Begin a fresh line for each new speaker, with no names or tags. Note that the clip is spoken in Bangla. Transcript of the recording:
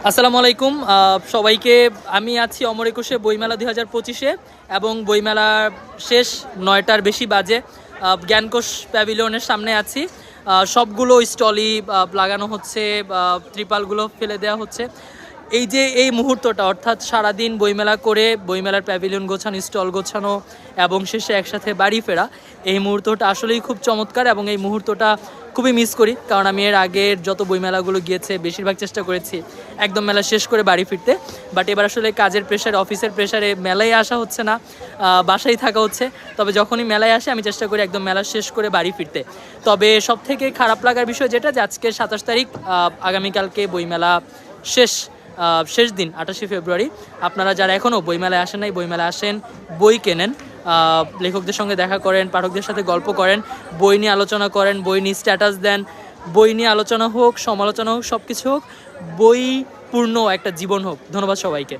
আসসালামু আলাইকুম সবাইকে। আমি আছি অমর একুশে বইমেলা 2025-এ এবং বইমেলার শেষ 9টার বেশি বাজে। জ্ঞানকোষ প্যাভিলিয়নের সামনে আছি। সবগুলো স্টলই লাগানো হচ্ছে, ত্রিপালগুলো ফেলে দেওয়া হচ্ছে। এই যে এই মুহূর্তটা, অর্থাৎ সারাদিন বইমেলা করে বইমেলার প্যাভিলিয়ন গোছানো, স্টল গোছানো এবং শেষে একসাথে বাড়ি ফেরা, এই মুহূর্তটা আসলেই খুব চমৎকার এবং এই মুহূর্তটা খুবই মিস করি। কারণ আমি এর আগের যত বইমেলাগুলো গিয়েছে বেশিরভাগ চেষ্টা করেছি একদম মেলা শেষ করে বাড়ি ফিরতে, বাট এবার আসলে কাজের প্রেশারে, অফিসের প্রেশারে মেলায় আসা হচ্ছে না, বাসায় থাকা হচ্ছে। তবে যখনই মেলায় আসে আমি চেষ্টা করি একদম মেলা শেষ করে বাড়ি ফিরতে। তবে সব থেকে খারাপ লাগার বিষয় যেটা, যে আজকে 27 তারিখ, আগামীকালকে বইমেলা শেষ দিন 28শে ফেব্রুয়ারি। আপনারা যারা এখনও বইমেলায় আসেন নাই, বইমেলায় আসেন, বই কেনেন, লেখকদের সঙ্গে দেখা করেন, পাঠকদের সাথে গল্প করেন, বই নিয়ে আলোচনা করেন, বই নিয়ে স্ট্যাটাস দেন। বই নিয়ে আলোচনা হোক, সমালোচনা হোক, সব কিছু হোক, বই পূর্ণ একটা জীবন হোক। ধন্যবাদ সবাইকে।